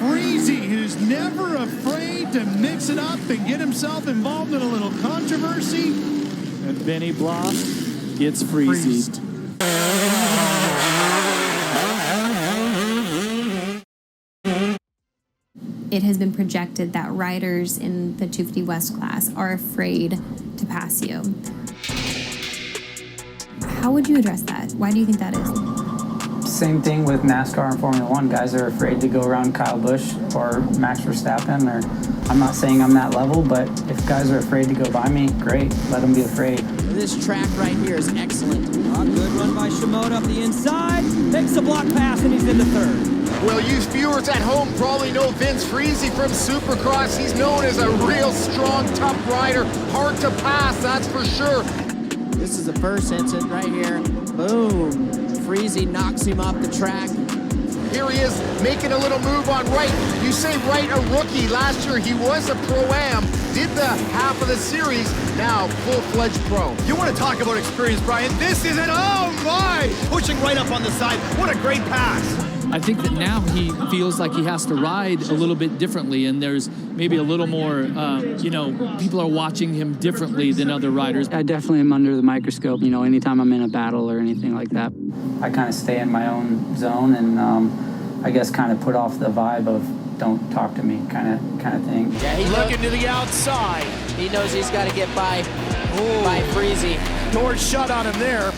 Freezy, who's never afraid to mix it up and get himself involved in a little controversy. And Benny Blah gets freezed. It has been projected that riders in the 250 West class are afraid to pass you. How would you address that? Why do you think that is? Same thing with NASCAR and Formula One. Guys are afraid to go around Kyle Busch or Max Verstappen. Or I'm not saying I'm that level, but if guys are afraid to go by me, great. Let them be afraid. This track right here is excellent. Good run by Shimoda up the inside. Makes a block pass, and he's into third. Well, you viewers at home probably know Vince Freezy from Supercross. He's known as a real strong, tough rider. Hard to pass, that's for sure. This is the first incident right here. Boom. Freezy knocks him off the track. Here he is making a little move on Wright. You say Wright a rookie. Last year he was a Pro-Am, did the half of the series, now full-fledged pro. You want to talk about experience, Brian? This is an oh my! Pushing right up on the side. What a great pass. I think that now he feels like he has to ride a little bit differently, and there's maybe a little more, people are watching him differently than other riders. I definitely am under the microscope, anytime I'm in a battle or anything like that. I kind of stay in my own zone and I guess kind of put off the vibe of don't talk to me kind of thing. Yeah, he's looking to the outside. He knows he's got to get by Freezy. Doors shut on him there.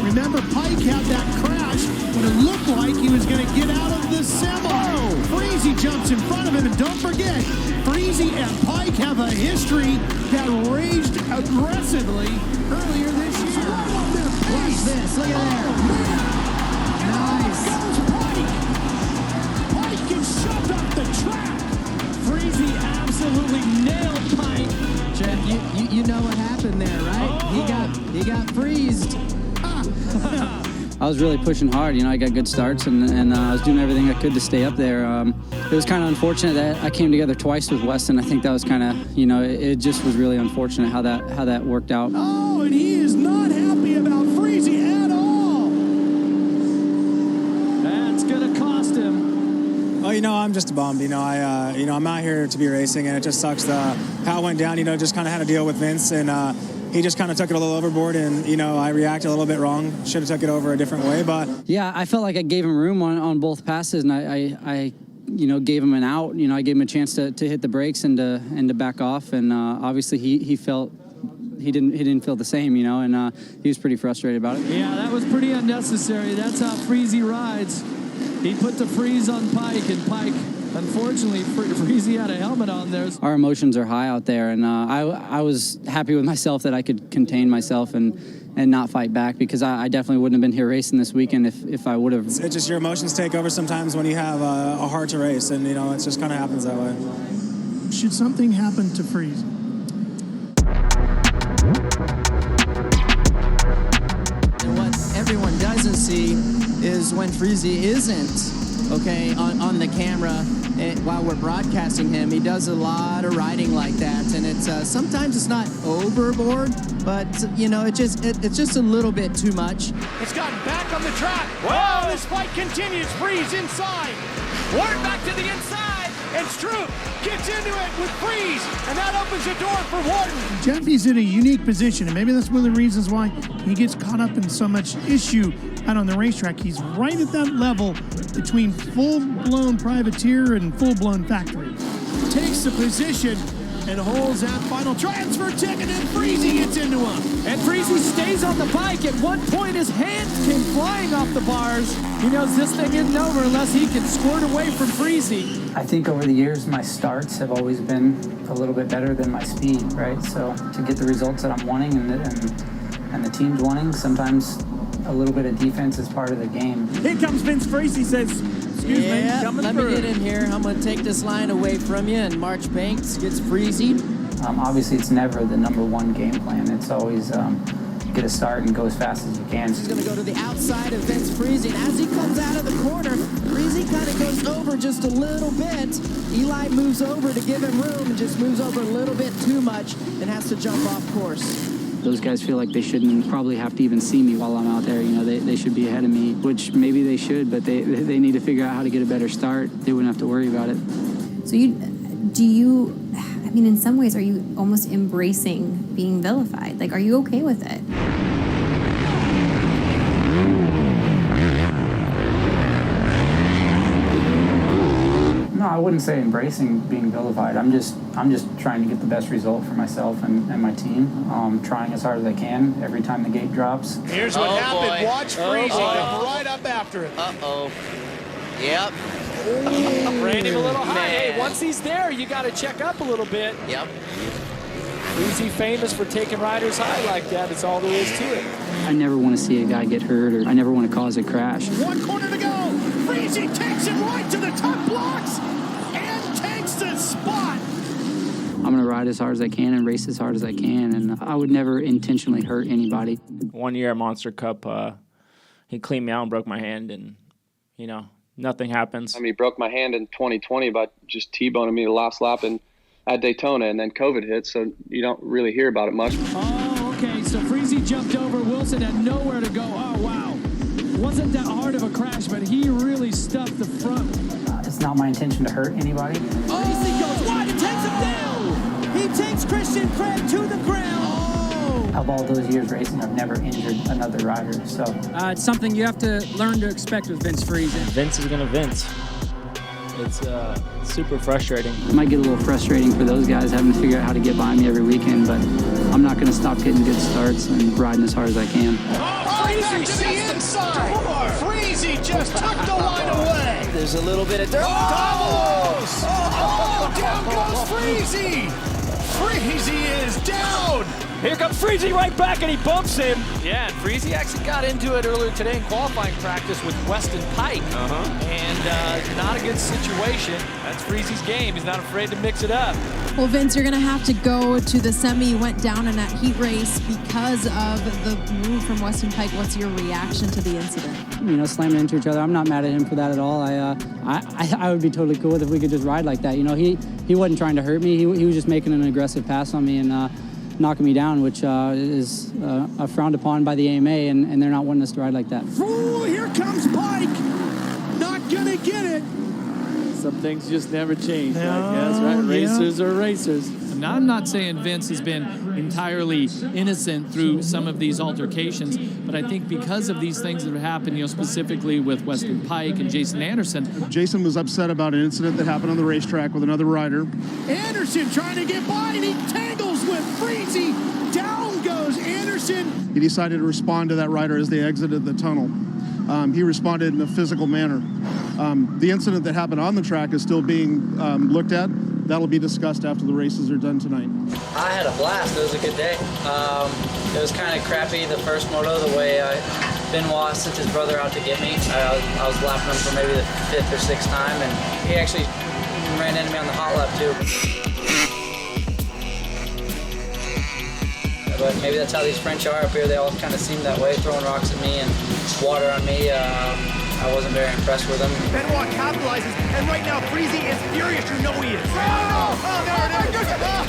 Remember, Peick had that crash when it looked like he was going to get out of the semi. Freezy jumps in front of him, and don't forget, Freezy and Peick have a history that raged aggressively earlier this year. Watch this. Look at there. Nice. Peick gets shoved off the track. Freezy absolutely nailed Peick. Jeff, you know what happened there, right? Oh. He got freezed. I was really pushing hard. I got good starts, and I was doing everything I could to stay up there. It was kind of unfortunate that I came together twice with Weston. I think that was kind of, it just was really unfortunate how that worked out. Oh, and he is not happy about Freezy at all. That's going to cost him. Oh, I'm just bummed. I'm out here to be racing, and it just sucks how it went down. Just kind of had to deal with Vince, and he just kind of took it a little overboard, and I reacted a little bit wrong. Should have took it over a different way, but yeah, I felt like I gave him room on both passes, and I gave him an out. I gave him a chance to hit the brakes and to back off, and obviously he felt he didn't feel the same, and he was pretty frustrated about it. Yeah, that was pretty unnecessary. That's how Freezy rides. He put the freeze on Peick, and Peick, unfortunately, Freezy had a helmet on there. Our emotions are high out there, and I was happy with myself that I could contain myself and not fight back, because I definitely wouldn't have been here racing this weekend if I would have. It's just your emotions take over sometimes when you have a heart to race, and it just kind of happens that way. Should something happen to Freezy? And what everyone doesn't see is when Freezy isn't, on the camera, while we're broadcasting him, he does a lot of riding like that, and it's sometimes it's not overboard, but it's just a little bit too much. It's gotten back on the track. Wow, this fight continues. Freeze inside. Ward back to the inside, and Stroop gets into it with Freeze, and that opens the door for Wharton. Jeffy's in a unique position, and maybe that's one of the reasons why he gets caught up in so much issue out on the racetrack. He's right at that level between full-blown privateer and full-blown factory. Takes the position and holds that final transfer ticket, and Freezy gets into him. And Freezy stays on the bike. At one point, his hands came flying off the bars. He knows this thing isn't over unless he can squirt away from Freezy. I think over the years, my starts have always been a little bit better than my speed, right? So to get the results that I'm wanting and the team's wanting, sometimes a little bit of defense is part of the game. Here comes Vince Freezy, says, excuse me, coming let through. Me get in here. I'm going to take this line away from you, and March Banks gets Freezy. Obviously, it's never the number one game plan. It's always get a start and go as fast as you can. He's going to go to the outside of Vince Freezy, and as he comes out of the corner, Freezy kind of goes over just a little bit. Eli moves over to give him room and just moves over a little bit too much and has to jump off course. Those guys feel like they shouldn't probably have to even see me while I'm out there. You know, they should be ahead of me, which maybe they should, but they need to figure out how to get a better start. They wouldn't have to worry about it. So I mean, in some ways, are you almost embracing being vilified? Like, are you okay with it? No, I wouldn't say embracing being vilified. I'm just trying to get the best result for myself and my team. Trying as hard as I can every time the gate drops. Here's what happened. Boy. Watch Freezy come right up after it. Uh-oh. Yep. Ran him a little high. Man. Hey, once he's there, you got to check up a little bit. Yep. Freezy famous for taking riders high like that. It's all there is to it. I never want to see a guy get hurt, or I never want to cause a crash. 1 corner to go. Freezy takes him right to the top blocks and takes the spot. I'm going to ride as hard as I can and race as hard as I can, and I would never intentionally hurt anybody. One year at Monster Cup, he cleaned me out and broke my hand, and, nothing happens. I mean, he broke my hand in 2020 by just T-boning me the last lap at Daytona, and then COVID hit, so you don't really hear about it much. Oh, okay. So Freezy jumped over. Wilson had nowhere to go. Oh, wow. Wasn't that hard of a crash, but he really stuffed the front. It's not my intention to hurt anybody. Freezy goes wide and takes him down. He takes Christian Craig to the ground. Of all those years racing, I've never injured another rider, so. It's something you have to learn to expect with Vince Freezy. Vince is going to Vince. It's super frustrating. It might get a little frustrating for those guys having to figure out how to get by me every weekend, but I'm not going to stop getting good starts and riding as hard as I can. Freezy to the inside. Freezy just took the line away. There's a little bit of dirt. Down goes Freezy. Freezy is down. Here comes Freezy right back, and he bumps him. Yeah, and Freezy actually got into it earlier today in qualifying practice with Weston Peick. And not a good situation. That's Freezy's game. He's not afraid to mix it up. Well, Vince, you're going to have to go to the semi. You went down in that heat race because of the move from Weston Peick. What's your reaction to the incident? Slamming into each other. I'm not mad at him for that at all. I would be totally cool with if we could just ride like that. He wasn't trying to hurt me. He was just making an aggressive pass on me and knocking me down, which is frowned upon by the AMA, and they're not wanting us to ride like that. Ooh, here comes Pike. Not gonna get it. Some things just never change, I No, guess, right? yeah. Racers are racers. Now, I'm not saying Vince has been entirely innocent through some of these altercations, but I think because of these things that have happened, specifically with Weston Peick and Jason Anderson. Jason was upset about an incident that happened on the racetrack with another rider. Anderson trying to get by, and he tangles with Freezy. Down goes Anderson. He decided to respond to that rider as they exited the tunnel. He responded in a physical manner. The incident that happened on the track is still being looked at. That'll be discussed after the races are done tonight. I had a blast. It was a good day. It was kind of crappy the first moto, the way Benoit sent his brother out to get me. I was lapping him for maybe the 5th or 6th time, and he actually ran into me on the hot lap too. But maybe that's how these French are up here. They all kind of seem that way, throwing rocks at me and water on me. I wasn't very impressed with them. Benoit capitalizes, and right now Freezy is furious. You know he is.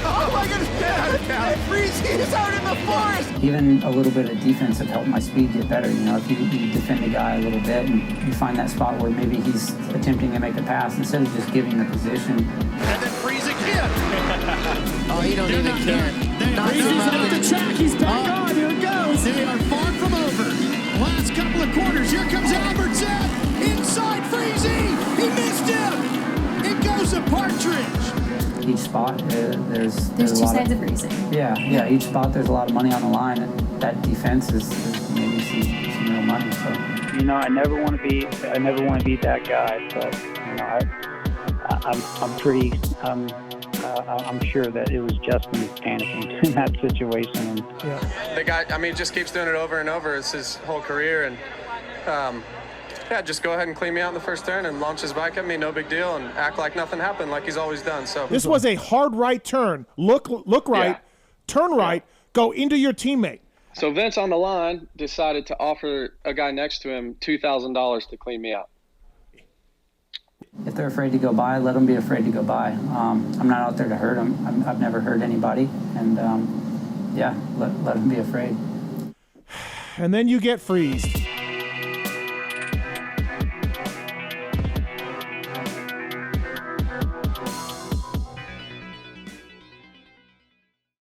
Oh my goodness! Get out of town! Freezy is out in the forest! Even a little bit of defense have helped my speed get better. If you defend a guy a little bit and you find that spot where maybe he's attempting to make a pass, instead of just giving the position. And then Freeze again! Oh, you don't even care. Freezy's off the track. He's back on. Here it goes. They are far from over. Last couple of corners. Here comes Albertson. Inside Freezy. He missed him. It goes a Partridge. Each spot, there's There's a two lot sides of of racing. Yeah. Each spot, there's a lot of money on the line, and that defense is maybe some real money. So, I never want to be that guy. But I'm sure that it was Justin who's panicking in that situation. And The guy, just keeps doing it over and over. It's his whole career, and just go ahead and clean me out in the first turn and launch his bike at me, no big deal, and act like nothing happened, like he's always done. So this was a hard right turn. Look right, turn right, go into your teammate. So Vince on the line decided to offer a guy next to him $2,000 to clean me out. if they're afraid to go by, let them be afraid to go by. I'm not out there to hurt them. I've never hurt anybody, and yeah, let him be afraid. And then you get freezed.